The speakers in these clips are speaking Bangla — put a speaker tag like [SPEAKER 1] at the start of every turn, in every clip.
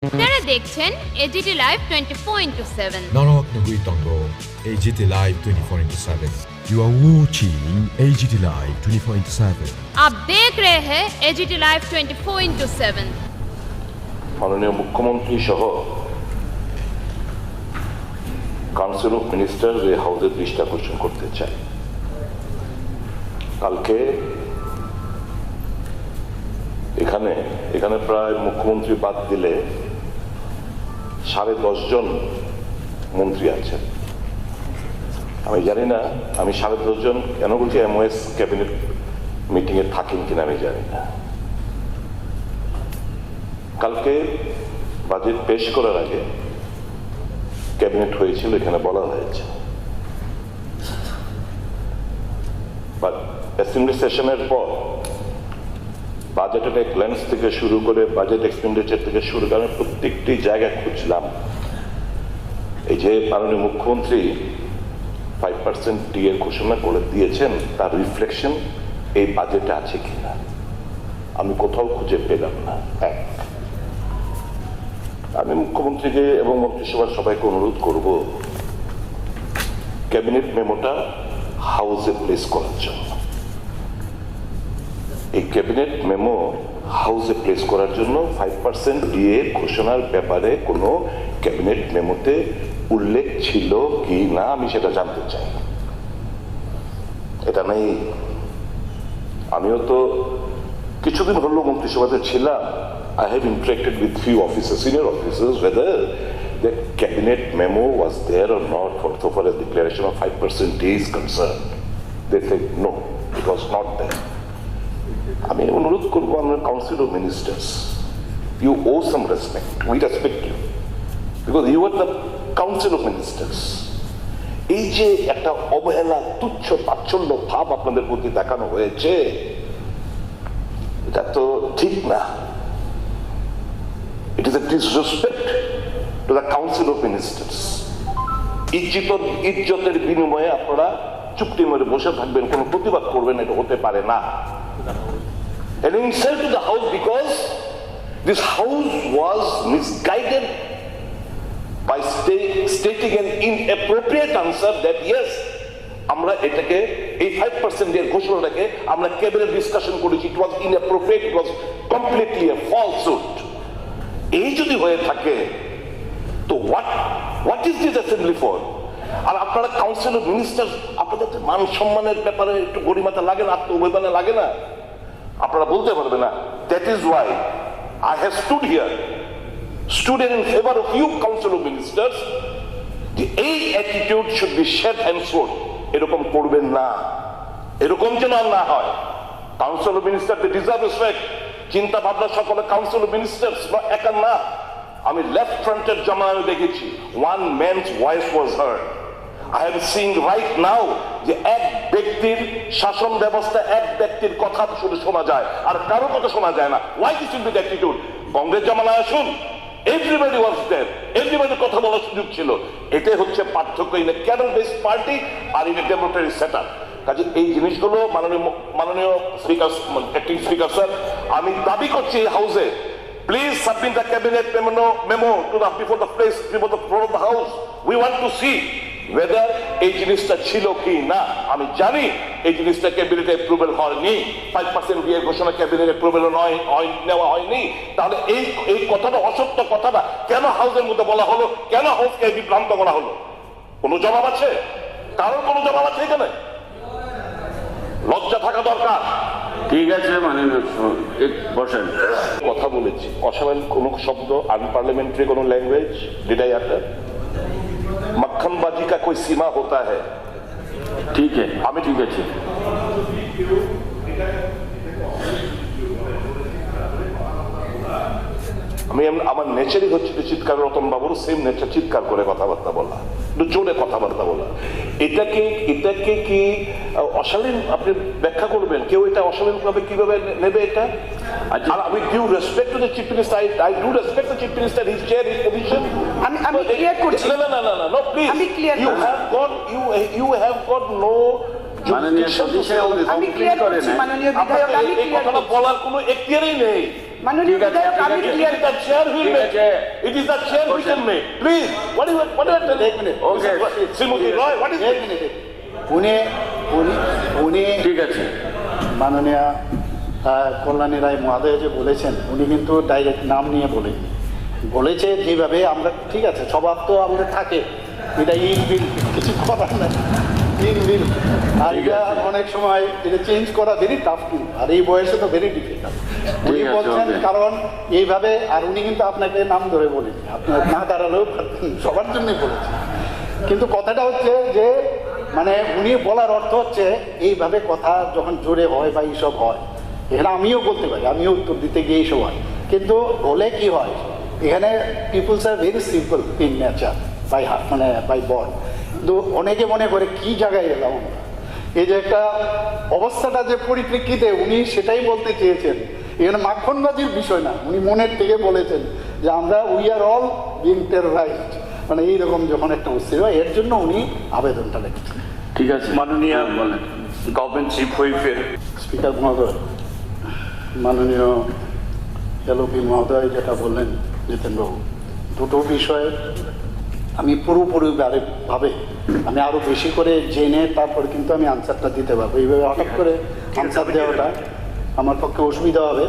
[SPEAKER 1] আপনারা দেখছেন AGT live 24/7
[SPEAKER 2] Nanak Nagui Tango, AGT Live 24/7. You are watching AGT Live 24/7.
[SPEAKER 1] आप देख रहे हैं एजीटी लाइव 24/7
[SPEAKER 3] মাননীয় মুখ্যমন্ত্রী সহ কাউন্সিল অফ মিনিস্টার এই হাউসের দৃষ্টি আকর্ষণ করতে চাই। কালকে এখানে প্রায় মুখ্যমন্ত্রী বাদ দিলে 10.5 জন মন্ত্রী আছেন। আমি জানি না, আমি 10.5 জন কেন বলছি, এমওএস ক্যাবিনেট মিটিং এ থাকেন কিনা আমি জানি না। কালকে বাজেট পেশ করার আগে ক্যাবিনেট হয়েছিল, এখানে বলা হয়েছে অ্যাসেম্বলি সেশনের পর বাজেটের গ্ল্যান্স থেকে শুরু করে বাজেট এক্সপেন্ডিচার থেকে শুরু করে আমি প্রত্যেকটি জায়গায় খুঁজলাম এই যে মাননীয় মুখ্যমন্ত্রী 5% ডিএ ঘোষণা করে দিয়েছেন তার রিফ্লেকশন এই বাজেটে আছে কিনা আমি কোথাও খুঁজে পেলাম না। আমি মুখ্যমন্ত্রীকে এবং মন্ত্রিসভার সবাইকে অনুরোধ করব ক্যাবিনেট মেমোটা হাউসে প্লেস করার জন্য। এই ক্যাবিনেট মেমো হাউসে প্লেস করার জন্য 5% ডিএ ঘোষণার ব্যাপারে কোনো ক্যাবিনেট মেমোতে উল্লেখ ছিল কি না আমি সেটা জানতে চাই। এটা নেই। আমিও তো কিছুদিন হলো মন্ত্রিসভাতে ছিলাম। I have interacted with few officers, senior officers, whether the cabinet memo was there or not for so far as declaration of 5% is concerned. They said no, it was not there. I mean, অনুরোধ করব আমরা Council of Ministers, you owe some respect. We respect you because you are the Council of Ministers. এই যে একটা অবহেলা, তুচ্ছ তাচ্ছল্য ভাব আপনাদের প্রতি দেখানো হয়েছে, এটা তো ঠিক না। It is a disrespect to the Council of Ministers. ইজ্জতের বিনিময়ে আপনারা চুপটি মেরে বসে থাকবেন, কোনো প্রতিবাদ করবেন, এটা হতে পারে না। An insult to the House because this House was misguided by stating an inappropriate answer that yes, আমরা এটাকে এই 5% এর ঘোষণাটাকে আমরা ক্যাবিনেট ডিসকাশন করেছি, it was inappropriate, it was completely a falsehood. এই যদি হয়ে থাকে তো what is this assembly for? আর আপনারা কাউন্সিল অফ মিনিস্টার, আপনাদের মান সম্মানের ব্যাপারে একটু গরিমাতা লাগে না, আত্মঅভিমানে লাগে না? আপনারা বলতে পারবে না। That is why I have stood in favor of you council of ministers. এই attitude should be shed and sod. এরকম করবেন না, এরকম যেন আর না হয়। Council of minister they deserve respect. চিন্তা ভাবনা সকলে কাউন্সিল অফ মিনিস্টার্স একা না। আমি লেফট ফ্রন্টের জমানায় দেখেছি one man's voice was hard. I am seeing right now যে এক ব্যক্তির শাসন ব্যবস্থা, এক ব্যক্তির কথা শুধু শোনা যায় আর কারো কথা শোনা যায় না। Why this will be the attitude? Congress জমানায় আসুন, everybody was there, everybody কথা বলার সুযোগ ছিল। এটাই হচ্ছে পার্থক্য in a cadre based party আর ইন এ ডেমোক্রেটিক সেটআপ। কাজে এই জিনিসগুলো মাননীয় স্পিকার, অ্যাক্টিং স্পিকার স্যার, আমি দাবি করছি এই হাউসে, please submit the cabinet memo to the before the floor of the house. We want to see whether এই জিনিসটা ছিল কি না। আমি জানি এই জিনিসটা ক্যাবিনেট অ্যাপ্রুভাল হয়নি, 5% দিয়ে ঘোষণা ক্যাবিনেট অ্যাপ্রুভাল নেওয়া হয়নি। তাহলে এই কথাটা, অসত্য কথাটা কেন হাউসের মধ্যে বলা হলো? কেন হাউসকে বিভ্রান্ত করা হলো? কোনো জবাব আছে? কারোর কোনো জবাব আছে এখানে? লজ্জা থাকা দরকার।
[SPEAKER 4] ঠিক আছে, মানে বসেন।
[SPEAKER 3] কথা বলেছি, অস্বাভাবিক কোনো শব্দ, আনপার্লামেন্টারি কোনো ল্যাঙ্গুয়েজ, ডিড আই আটার? मक्खनबाजी का कोई सीमा होता है?
[SPEAKER 4] ঠিক আছে, আমি ঠিক আছে।
[SPEAKER 3] আমি আমার নেচারই হচ্ছে চিৎকার, রতন বাবুর সেম নেচার, চিৎকার করে কথাবার্তা বলা, একটু জোরে কথাবার্তা বলা। এটাকে কি অশালীন আপনি ব্যাখ্যা করবেন? কেউ এটা অশালীন ভাবে কিভাবে নেবে এটা? আর আমি due respect to the chief minister, I do respect the chief minister, his chair, his position.
[SPEAKER 5] আমি ক্লিয়ার করছি।
[SPEAKER 3] না প্লিজ,
[SPEAKER 5] আমি clear
[SPEAKER 3] you have got no
[SPEAKER 4] মাননীয়
[SPEAKER 5] আমি ক্লিয়ার করছি মাননীয় বিধায়ক, আমি ক্লিয়ার করছি।
[SPEAKER 3] বলার কোনো এখতিয়ারই নেই।
[SPEAKER 5] মাননীয়
[SPEAKER 4] ঠিক আছে,
[SPEAKER 5] বিধায়ক, আমি
[SPEAKER 4] ঠিক আছে।
[SPEAKER 5] Clear
[SPEAKER 3] It is the chair who will
[SPEAKER 4] ঠিক
[SPEAKER 3] make
[SPEAKER 4] আছে।
[SPEAKER 3] it. It is the chair who can make. Please, what are you telling me?
[SPEAKER 4] Okay.
[SPEAKER 3] Srimati Roy, what is
[SPEAKER 6] এক
[SPEAKER 3] it?
[SPEAKER 6] মিনিট উনি উনি উনি
[SPEAKER 4] ঠিক আছে
[SPEAKER 6] মাননীয় কল্যাণী রায় মহোদয় যে বলেছেন উনি কিন্তু ডাইরেক্ট নাম নিয়ে বলেননি, বলেছে যেভাবে আমরা, ঠিক আছে স্বভাব তো আমাদের থাকে, এটা ইনবিল কিছু করার নাই, ইনবিল আর এটা অনেক সময় এটা চেঞ্জ করা ভেরি টাফ, কিন্তু আর এই বয়সে তো ভেরি ডিফিকাল্ট। উনি
[SPEAKER 4] ঠিক আছে,
[SPEAKER 6] বলছেন
[SPEAKER 4] okay.
[SPEAKER 6] কারণ এইভাবে, আর উনি কিন্তু আপনাকে নাম ধরে বলেনি, আপনার না দাঁড়ালেও পারতেন, সবার জন্যই বলেছেন। কিন্তু কথাটা হচ্ছে যে মানে উনি বলার অর্থ হচ্ছে এইভাবে কথা যখন জোরে হয় বা এইসব হয়, এখানে আমিও বলতে পারি, আমিও উত্তর দিতে গিয়ে এইসব হয়, কিন্তু হলে কি হয় এখানে peoples are very simple in nature by মানে বাই বর্ন। কিন্তু অনেকে মনে করে কি জায়গায় এলাম আমরা, এই যে একটা অবস্থাটা যে পরিপ্রেক্ষিতে উনি সেটাই বলতে চেয়েছেন, এখানে মাখনবাজির বিষয় না, উনি মনের থেকে বলেছেন যে আমরা উই আর অল বিং টেররাইজড, মানে এইরকম যখন একটা অবস্থা হয়, এর জন্য উনি আবেদনটা লিখেছেন।
[SPEAKER 4] ঠিক আছে
[SPEAKER 7] মাননীয়
[SPEAKER 4] বলেন
[SPEAKER 7] গভর্নমেন্ট চিফ হুইপের
[SPEAKER 6] স্পিকার মহোদয়, মাননীয় এলওপি মহোদয় যেটা বললেন জিতেনবাবু, দুটো বিষয়ে আমি পুরোপুরিভাবে আমি আরও বেশি করে জেনে তারপর কিন্তু আমি আনসারটা দিতে পারবো। এইভাবে হঠাৎ করে আনসার দেওয়াটা আমার পক্ষে অসুবিধা হবে।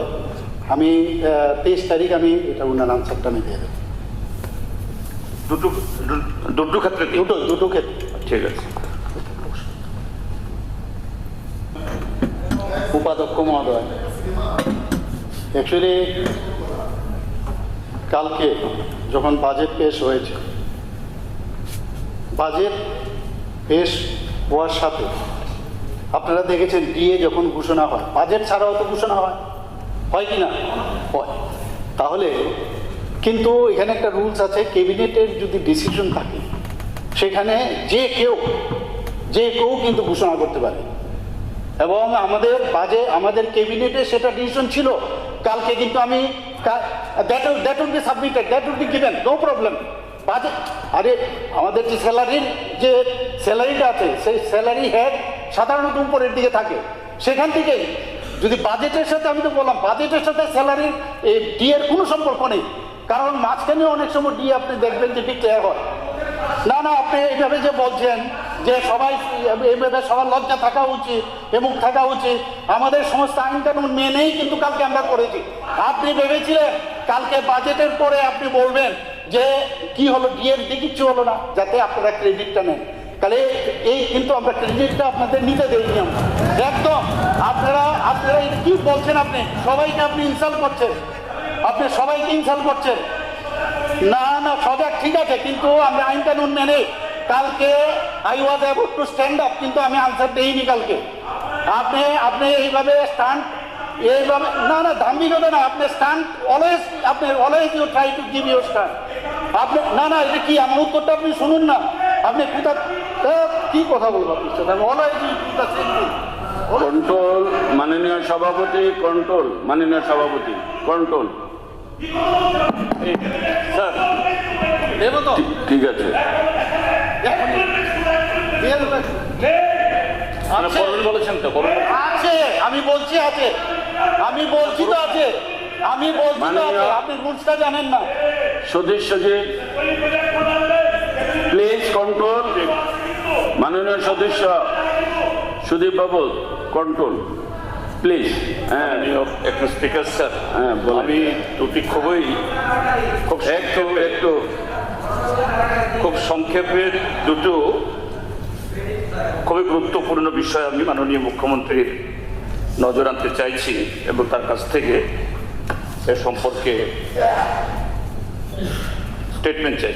[SPEAKER 6] আমি 23 তারিখ আমি এটা ওনার আনসারটা আমি দিয়ে দেবো,
[SPEAKER 7] দুটো ক্ষেত্রে কি?
[SPEAKER 6] দুটো ক্ষেত্রে।
[SPEAKER 7] ঠিক আছে।
[SPEAKER 6] উপাধ্যক্ষ মহোদয়, অ্যাকচুয়ালি কালকে যখন বাজেট পেশ হয়েছে, বাজেট পেশ হওয়ার সাথে আপনারা দেখেছেন ডিএ যখন ঘোষণা হয়, বাজেট ছাড়াও তো ঘোষণা হয় কি না? হয়। তাহলে কিন্তু এখানে একটা রুলস আছে, ক্যাবিনেটের যদি ডিসিশন থাকে সেখানে যে কেউ কিন্তু ঘোষণা করতে পারে, এবং আমাদের ক্যাবিনেটে সেটা ডিসিশন ছিল কালকে, কিন্তু আমি that will be submitted, that will be given, no problem. Budget, আরে আমাদের যে স্যালারিটা আছে সেই স্যালারি হেড সাধারণত উপরের দিকে থাকে, সেখান থেকেই যদি বাজেটের সাথে, আমি তো বললাম বাজেটের সাথে স্যালারির এই ডিএর কোনো সম্পর্ক নেই, কারণ মাঝখানে অনেক সময় ডিএ আপনি দেখবেন যে ডিক্লেয়ার হয় না। আপনি এইভাবে যে বলছেন যে সবাই এইভাবে সবার লজ্জা থাকা উচিত এবং থাকা উচিত, আমাদের সমস্ত আইন কানুন মেনেই কিন্তু কালকে আমরা করেছি। আপনি ভেবেছিলেন কালকে বাজেটের পরে আপনি বলবেন যে কি হলো, ডিএর দিয়ে কিচ্ছু হলো না, যাতে আপনারা ক্রেডিটটা নেন, তাহলে এই কিন্তু আমরা ক্রেডিটটা আপনাদের নিতে দেইনি আমরা একদম। আপনারা এটা কি বলছেন, আপনি সবাইকে আপনি ইনসাল্ট করছেন, আপনি সবাইকে ইনসাল্ট করছেন। না সজাগ ঠিক আছে, কিন্তু আমরা আইন কানুন মেনে কালকে I was about to stand up, কিন্তু আমি আনসার দেইনি কালকে। আপনি এইভাবে দাম্ভিকতা না, আপনি stand always you try to give your stand. আপনি এটা কি, আমার উত্তরটা আপনি শুনুন না, আপনি কি কথা বলবো আপনার সাথে, আমি অলওয়েজ
[SPEAKER 4] কন্ট্রোল মাননীয় সভাপতি, কন্ট্রোল মাননীয় সভাপতি, কন্ট্রোল।
[SPEAKER 7] স্যার
[SPEAKER 6] দেবো তো,
[SPEAKER 4] ঠিক আছে
[SPEAKER 6] দিয়ে দেবেন।
[SPEAKER 7] করবেন বলেছেন তো, করবেন।
[SPEAKER 6] আছে, আমি বলছি আছে, আমি বলছি তো আছে, আপনি রুলসটা জানেন না।
[SPEAKER 4] সদস্যজি প্লিজ কন্ট্রোল। মাননীয় সদস্য সুদীপ বাবু, কন্ট্রোল প্লিজ। হ্যাঁ
[SPEAKER 7] একটু স্পিকার স্যার,
[SPEAKER 4] হ্যাঁ বলুন।
[SPEAKER 7] আমি দুটি
[SPEAKER 4] একটু
[SPEAKER 7] খুব সংক্ষেপে দুটো খুবই গুরুত্বপূর্ণ বিষয় আমি মাননীয় মুখ্যমন্ত্রীর নজর আনতে চাইছি এবং তার কাছ থেকে এ সম্পর্কে স্টেটমেন্ট চাইছি।